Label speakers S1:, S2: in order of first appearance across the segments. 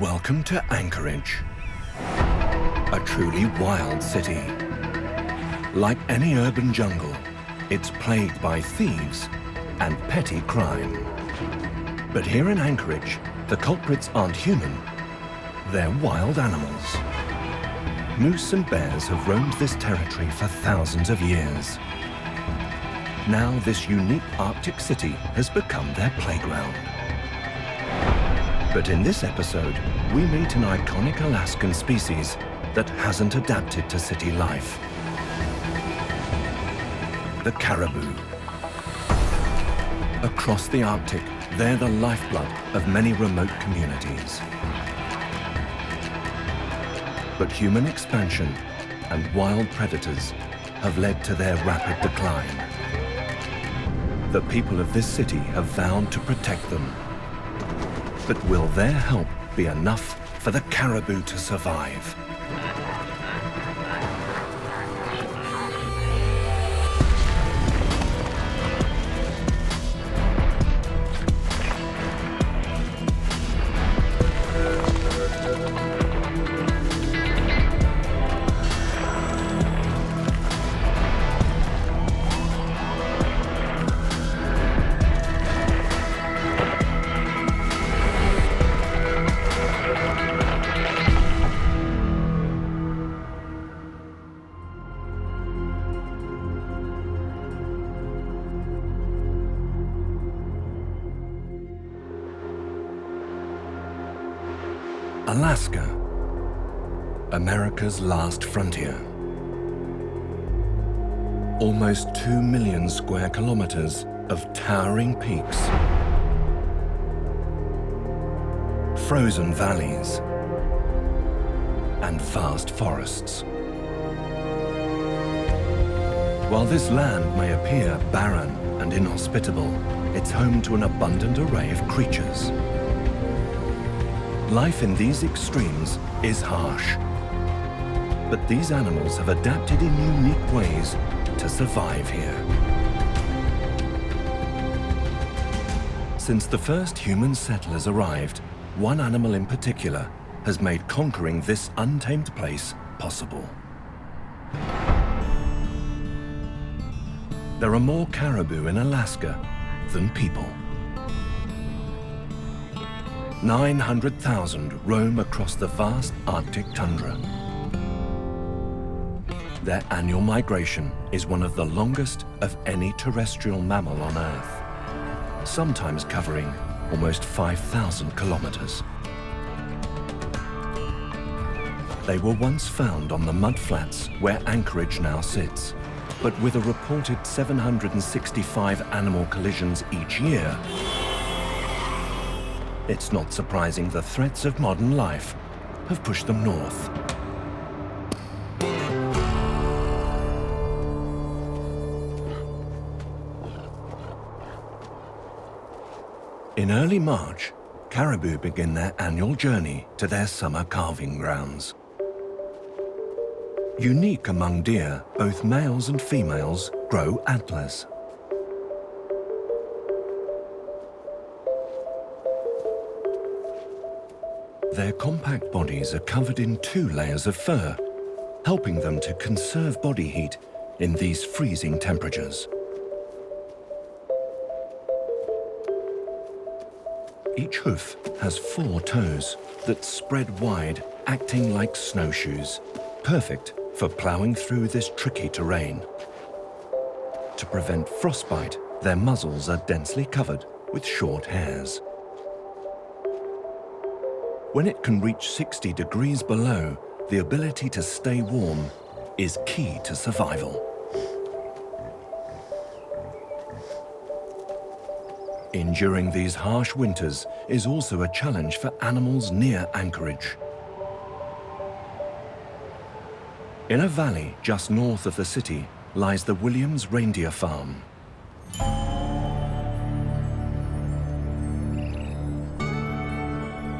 S1: Welcome to Anchorage, a truly wild city. Like any urban jungle, it's plagued by thieves and petty crime. But here in Anchorage, the culprits aren't human, they're wild animals. Moose and bears have roamed this territory for thousands of years. Now this unique Arctic city has become their playground. But in this episode, we meet an iconic Alaskan species that hasn't adapted to city life. The caribou. Across the Arctic, they're the lifeblood of many remote communities. But human expansion and wild predators have led to their rapid decline. The people of this city have vowed to protect them. But will their help be enough for the caribou to survive? Alaska, America's last frontier. Almost 2 million square kilometers of towering peaks, frozen valleys, and vast forests. While this land may appear barren and inhospitable, it's home to an abundant array of creatures. Life in these extremes is harsh, but these animals have adapted in unique ways to survive here. Since the first human settlers arrived, one animal in particular has made conquering this untamed place possible. There are more caribou in Alaska than people. 900,000 roam across the vast Arctic tundra. Their annual migration is one of the longest of any terrestrial mammal on Earth, sometimes covering almost 5,000 kilometers. They were once found on the mudflats where Anchorage now sits, but with a reported 765 animal collisions each year, it's not surprising the threats of modern life have pushed them north. In early March, caribou begin their annual journey to their summer calving grounds. Unique among deer, both males and females grow antlers. Their compact bodies are covered in 2 layers of fur, helping them to conserve body heat in these freezing temperatures. Each hoof has 4 toes that spread wide, acting like snowshoes, perfect for plowing through this tricky terrain. To prevent frostbite, their muzzles are densely covered with short hairs. When it can reach 60 degrees below, the ability to stay warm is key to survival. Enduring these harsh winters is also a challenge for animals near Anchorage. In a valley just north of the city lies the Williams Reindeer Farm.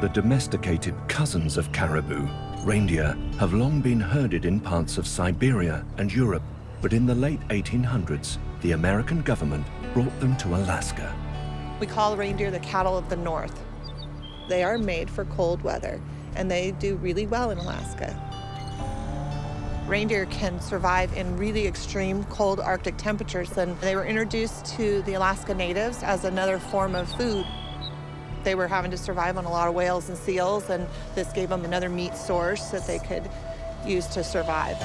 S1: The domesticated cousins of caribou, reindeer, have long been herded in parts of Siberia and Europe, but in the late 1800s, the American government brought them to Alaska.
S2: We call reindeer the cattle of the north. They are made for cold weather, and they do really well in Alaska. Reindeer can survive in really extreme cold Arctic temperatures, and they were introduced to the Alaska natives as another form of food. They were having to survive on a lot of whales and seals, and this gave them another meat source that they could use to survive.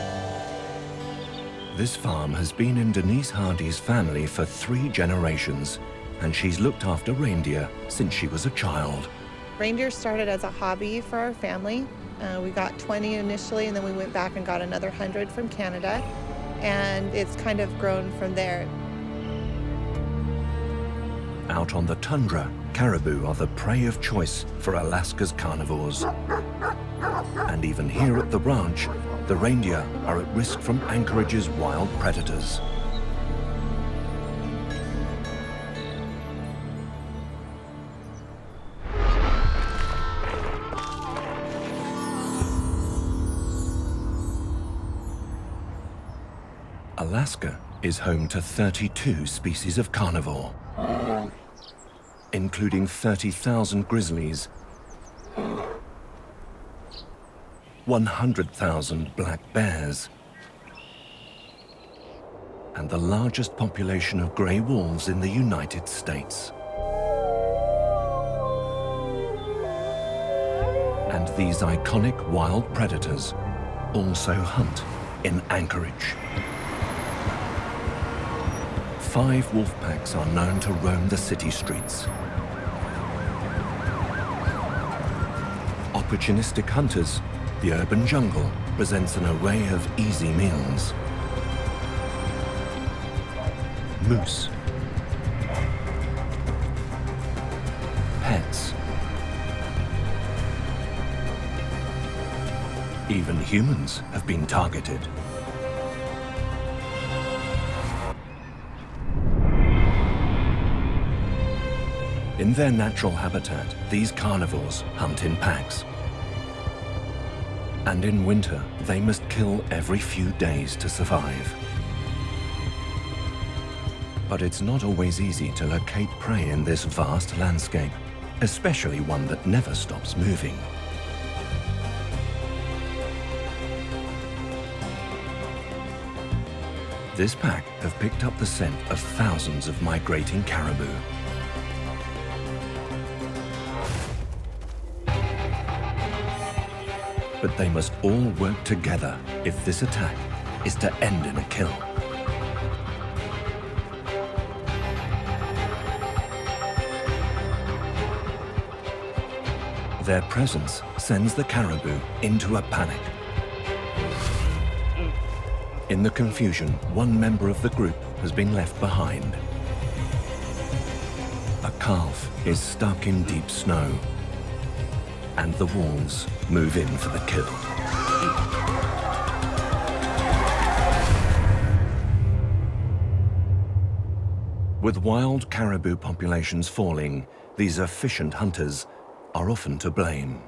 S1: This farm has been in Denise Hardy's family for 3 generations, and she's looked after reindeer since she was a child.
S2: Reindeer started as a hobby for our family. We got 20 initially, and then we went back and got another 100 from Canada, and it's kind of grown from there.
S1: Out on the tundra, caribou are the prey of choice for Alaska's carnivores. And even here at the ranch, the reindeer are at risk from Anchorage's wild predators. Alaska is home to 32 species of carnivore, including 30,000 grizzlies, 100,000 black bears, and the largest population of grey wolves in the United States. And these iconic wild predators also hunt in Anchorage. 5 wolf packs are known to roam the city streets. Opportunistic hunters, the urban jungle presents an array of easy meals. Moose, pets, even humans have been targeted. In their natural habitat, these carnivores hunt in packs. And in winter, they must kill every few days to survive. But it's not always easy to locate prey in this vast landscape, especially one that never stops moving. This pack have picked up the scent of thousands of migrating caribou. But they must all work together if this attack is to end in a kill. Their presence sends the caribou into a panic. In the confusion, one member of the group has been left behind. A calf is stuck in deep snow, and the wolves move in for the kill. With wild caribou populations falling, these efficient hunters are often to blame.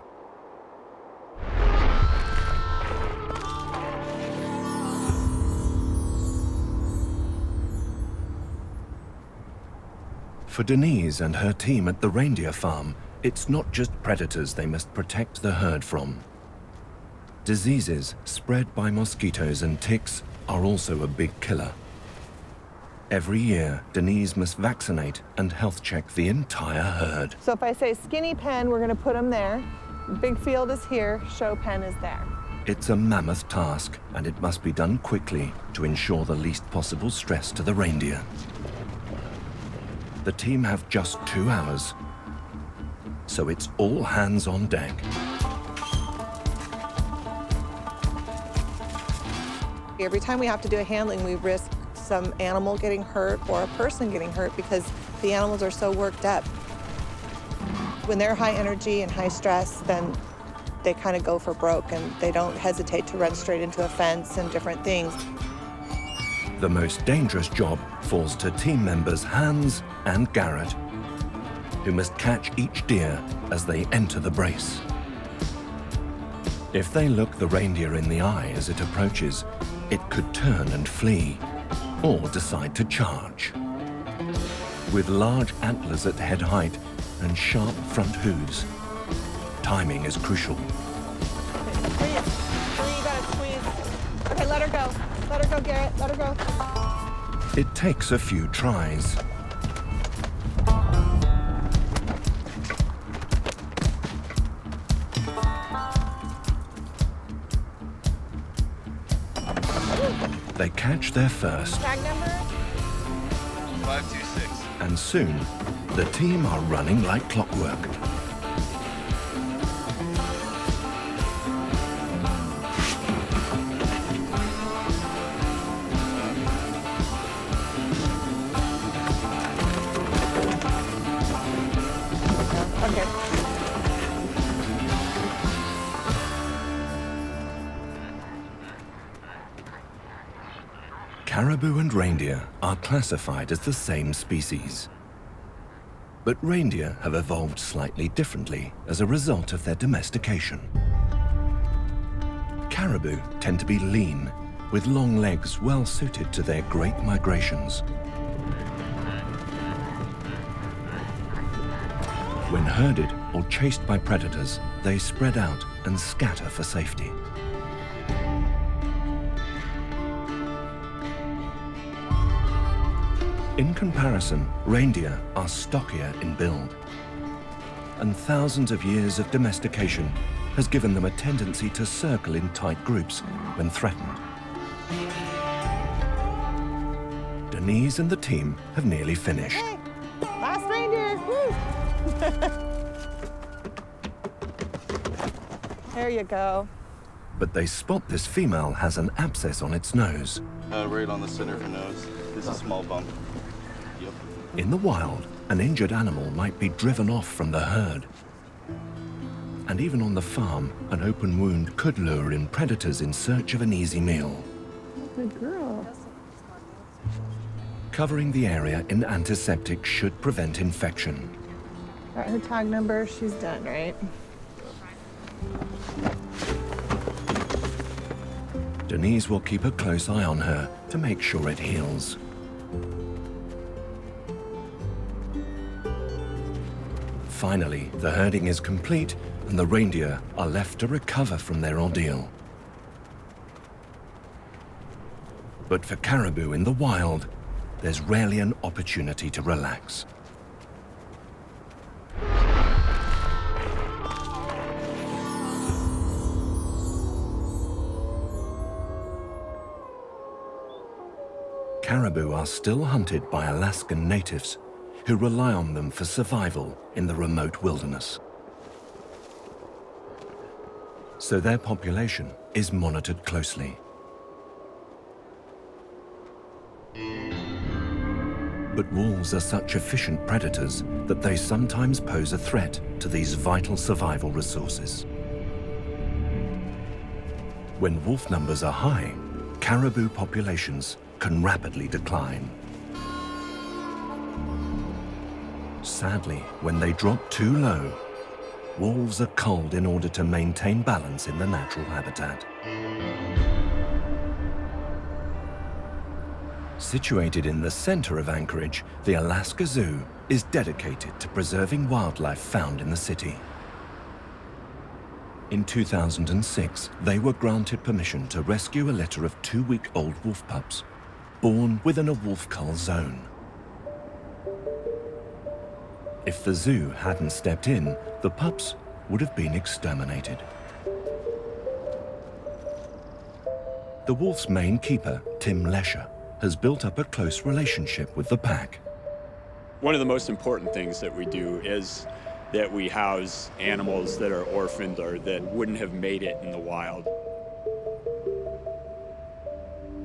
S1: For Denise and her team at the reindeer farm, it's not just predators they must protect the herd from. Diseases spread by mosquitoes and ticks are also a big killer. Every year, Denise must vaccinate and health check the entire herd.
S2: So if I say skinny pen, we're going to put them there. Big field is here, show pen is there.
S1: It's a mammoth task, and it must be done quickly to ensure the least possible stress to the reindeer. The team have just 2 hours, so it's all hands on deck.
S2: Every time we have to do a handling, we risk some animal getting hurt or a person getting hurt because the animals are so worked up. When they're high energy and high stress, then they kind of go for broke and they don't hesitate to run straight into a fence and different things.
S1: The most dangerous job falls to team members Hans and Garrett, who must catch each deer as they enter the brace. If they look the reindeer in the eye as it approaches, it could turn and flee, or decide to charge. With large antlers at head height and sharp front hooves, Timing is crucial.
S2: Squeeze. You gotta squeeze. Okay, let her go. Let her go, Garrett. Let her go.
S1: It takes a few tries. They catch their first.
S2: Tag number?
S3: 526.
S1: And soon, the team are running like clockwork.
S2: Okay.
S1: Caribou and reindeer are classified as the same species. But reindeer have evolved slightly differently as a result of their domestication. Caribou tend to be lean, with long legs well suited to their great migrations. When herded or chased by predators, they spread out and scatter for safety. In comparison, reindeer are stockier in build, and thousands of years of domestication has given them a tendency to circle in tight groups when threatened. Denise and the team have nearly finished.
S2: Hey, last reindeer. Woo! There you go.
S1: But they spot this female has an abscess on its nose.
S3: Right on the center of her nose. This is a small bump. Yep.
S1: In the wild, an injured animal might be driven off from the herd. And even on the farm, an open wound could lure in predators in search of an easy meal.
S2: Good girl.
S1: Covering the area in antiseptic should prevent infection.
S2: Got her tag number. She's done, right?
S1: Denise will keep a close eye on her to make sure it heals. Finally, the herding is complete and the reindeer are left to recover from their ordeal. But for caribou in the wild, there's rarely an opportunity to relax. Caribou are still hunted by Alaskan natives who rely on them for survival in the remote wilderness. So their population is monitored closely. But wolves are such efficient predators that they sometimes pose a threat to these vital survival resources. When wolf numbers are high, caribou populations can rapidly decline. Sadly, when they drop too low, wolves are culled in order to maintain balance in the natural habitat. Situated in the center of Anchorage, the Alaska Zoo is dedicated to preserving wildlife found in the city. In 2006, they were granted permission to rescue a litter of 2-week-old wolf pups, born within a wolf cull zone. If the zoo hadn't stepped in, the pups would have been exterminated. The wolf's main keeper, Tim Lesher, has built up a close relationship with the pack.
S4: One of the most important things that we do is that we house animals that are orphaned or that wouldn't have made it in the wild.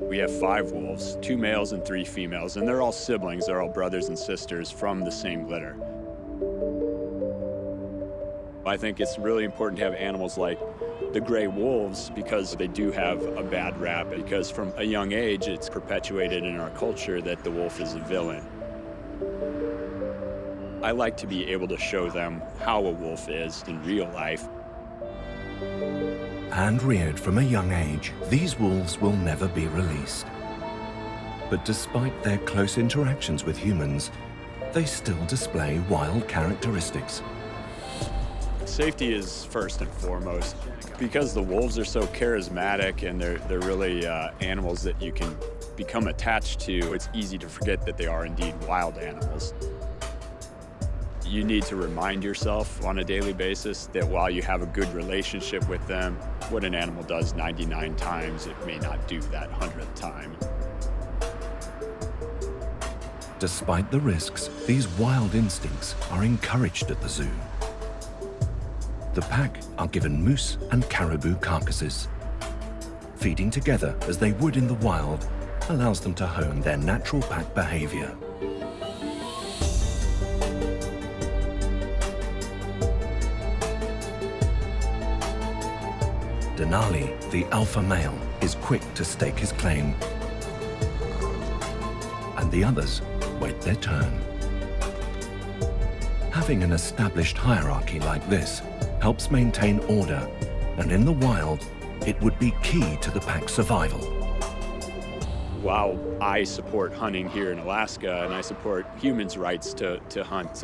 S4: We have 5 wolves, 2 males and 3 females, and they're all siblings, they're all brothers and sisters from the same litter. I think it's really important to have animals like the gray wolves because they do have a bad rap, because from a young age it's perpetuated in our culture that the wolf is a villain. I like to be able to show them how a wolf is in real life.
S1: Hand-reared from a young age, these wolves will never be released. But despite their close interactions with humans, they still display wild characteristics.
S4: Safety is first and foremost. Because the wolves are so charismatic and they're really animals that you can become attached to, it's easy to forget that they are indeed wild animals. You need to remind yourself on a daily basis that while you have a good relationship with them, what an animal does 99 times, it may not do that 100th time.
S1: Despite the risks, these wild instincts are encouraged at the zoo. The pack are given moose and caribou carcasses. Feeding together as they would in the wild allows them to hone their natural pack behavior. Denali, the alpha male, is quick to stake his claim, and the others wait their turn. Having an established hierarchy like this helps maintain order, and in the wild, it would be key to the pack's survival.
S4: While I support hunting here in Alaska and I support humans' rights to hunt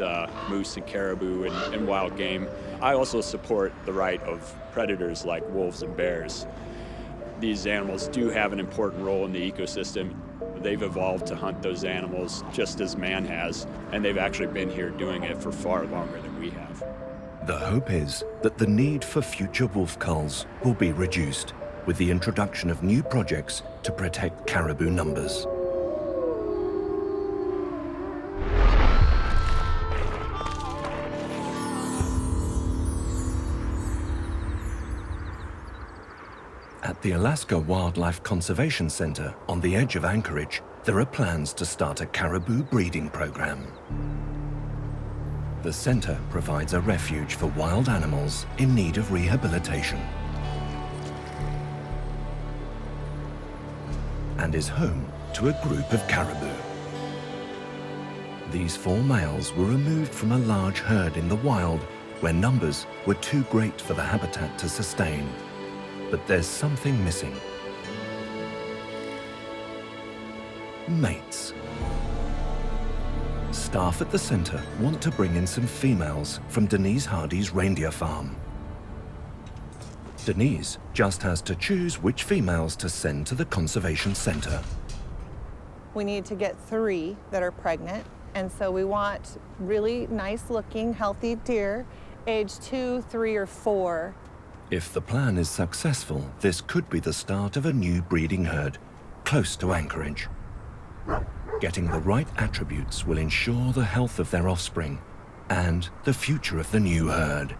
S4: moose and caribou and wild game, I also support the right of predators like wolves and bears. These animals do have an important role in the ecosystem. They've evolved to hunt those animals just as man has, and they've actually been here doing it for far longer than we have.
S1: The hope is that the need for future wolf culls will be reduced with the introduction of new projects to protect caribou numbers. At the Alaska Wildlife Conservation Center on the edge of Anchorage, there are plans to start a caribou breeding program. The center provides a refuge for wild animals in need of rehabilitation and is home to a group of caribou. These 4 males were removed from a large herd in the wild where numbers were too great for the habitat to sustain. But there's something missing. Mates. Staff at the center want to bring in some females from Denise Hardy's reindeer farm. Denise just has to choose which females to send to the conservation center.
S2: We need to get 3 that are pregnant, and so we want really nice-looking, healthy deer, age 2, 3, or 4.
S1: If the plan is successful, this could be the start of a new breeding herd close to Anchorage. Getting the right attributes will ensure the health of their offspring and the future of the new herd.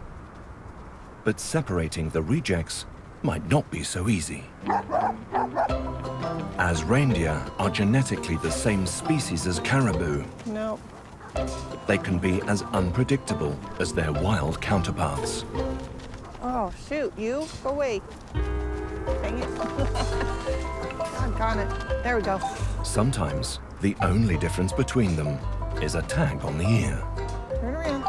S1: But separating the rejects might not be so easy. As reindeer are genetically the same species as caribou,
S2: No.
S1: they can be as unpredictable as their wild counterparts.
S2: Oh, shoot, you? Go away. Dang it. Doggone it. There we go.
S1: Sometimes, the only difference between them is a tag on the ear.
S2: Turn around.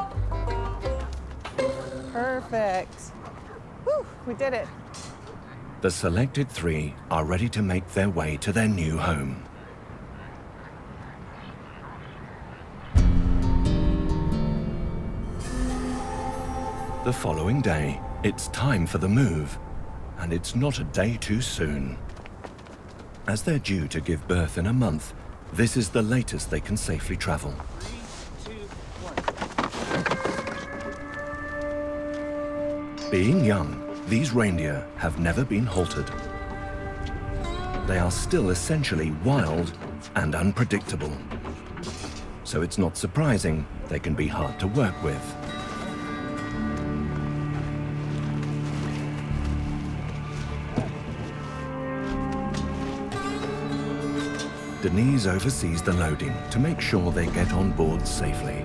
S2: Perfect. Whew, we did it.
S1: The selected 3 are ready to make their way to their new home. The following day, it's time for the move, and it's not a day too soon. As they're due to give birth in a month, this is the latest they can safely travel.
S5: 3, 2, 1.
S1: Being young, these reindeer have never been haltered. They are still essentially wild and unpredictable. So it's not surprising they can be hard to work with. Denise oversees the loading to make sure they get on board safely.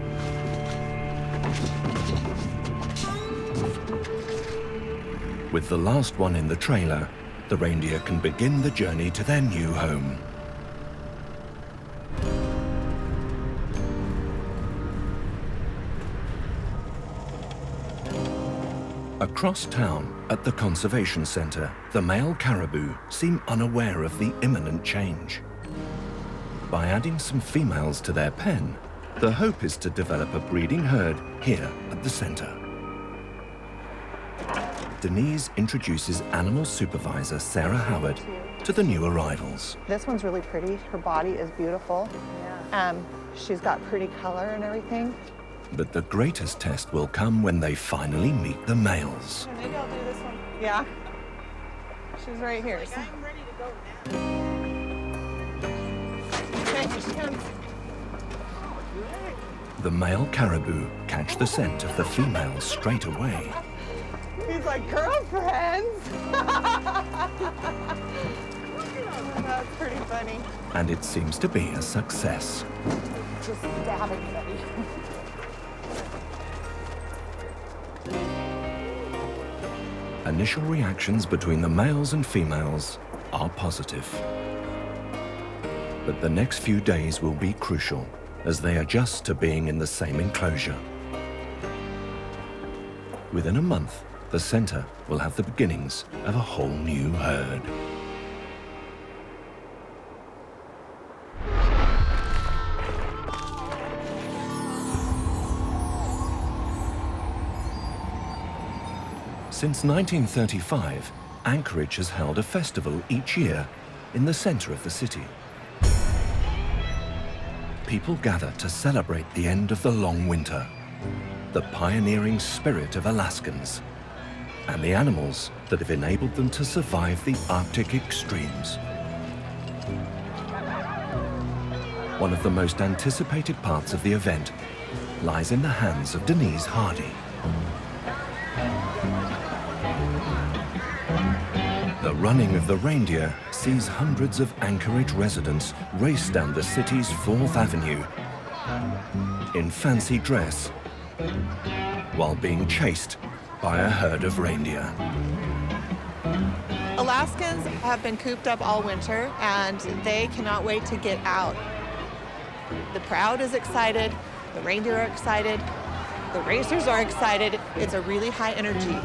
S1: With the last one in the trailer, the reindeer can begin the journey to their new home. Across town, at the conservation center, the male caribou seem unaware of the imminent change. By adding some females to their pen, the hope is to develop a breeding herd here at the center. Denise introduces animal supervisor Sarah Howard to the new arrivals.
S2: This one's really pretty. Her body is beautiful. She's got pretty color and everything.
S1: But the greatest test will come when they finally meet the males.
S2: Maybe I'll do this one. Yeah. She's right here. So.
S5: I'm ready to go now.
S2: Okay, here she comes.
S1: The male caribou catch the scent of the female straight away.
S2: He's like, girlfriends. That's pretty funny.
S1: And it seems to be a success.
S2: Just stabbing Betty.
S1: Initial reactions between the males and females are positive. But the next few days will be crucial as they adjust to being in the same enclosure. Within a month, the center will have the beginnings of a whole new herd. Since 1935, Anchorage has held a festival each year in the center of the city. People gather to celebrate the end of the long winter, the pioneering spirit of Alaskans, and the animals that have enabled them to survive the Arctic extremes. One of the most anticipated parts of the event lies in the hands of Denise Hardy. The running of the Reindeer sees hundreds of Anchorage residents race down the city's 4th Avenue in fancy dress while being chased by a herd of reindeer.
S2: Alaskans have been cooped up all winter and they cannot wait to get out. The crowd is excited, the reindeer are excited, the racers are excited. It's a really high energy.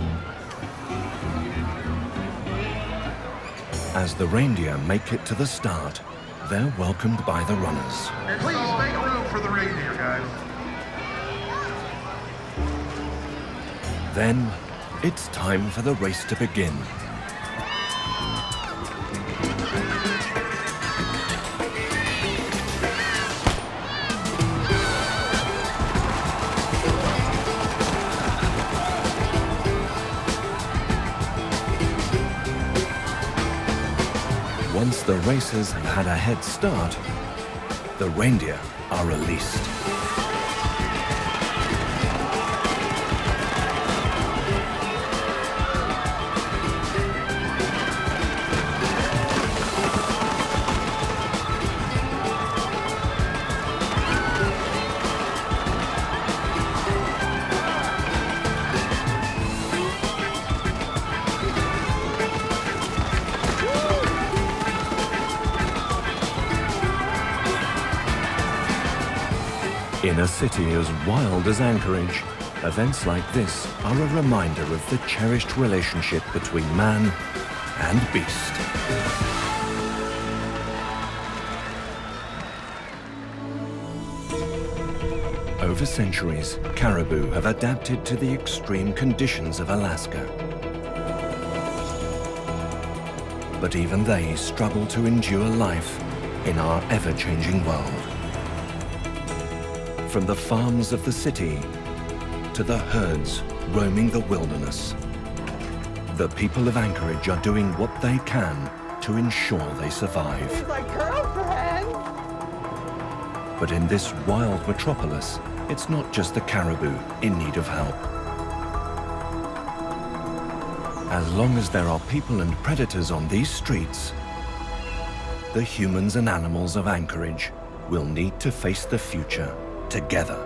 S1: As the reindeer make it to the start, they're welcomed by the runners.
S6: And please make room for the reindeer, guys.
S1: Then, it's time for the race to begin. Once the racers have had a head start, the reindeer are released. In a city as wild as Anchorage, events like this are a reminder of the cherished relationship between man and beast. Over centuries, caribou have adapted to the extreme conditions of Alaska. But even they struggle to endure life in our ever-changing world. From the farms of the city to the herds roaming the wilderness, the people of Anchorage are doing what they can to ensure they survive.
S2: He's like, girlfriend.
S1: But in this wild metropolis, it's not just the caribou in need of help. As long as there are people and predators on these streets, the humans and animals of Anchorage will need to face the future together.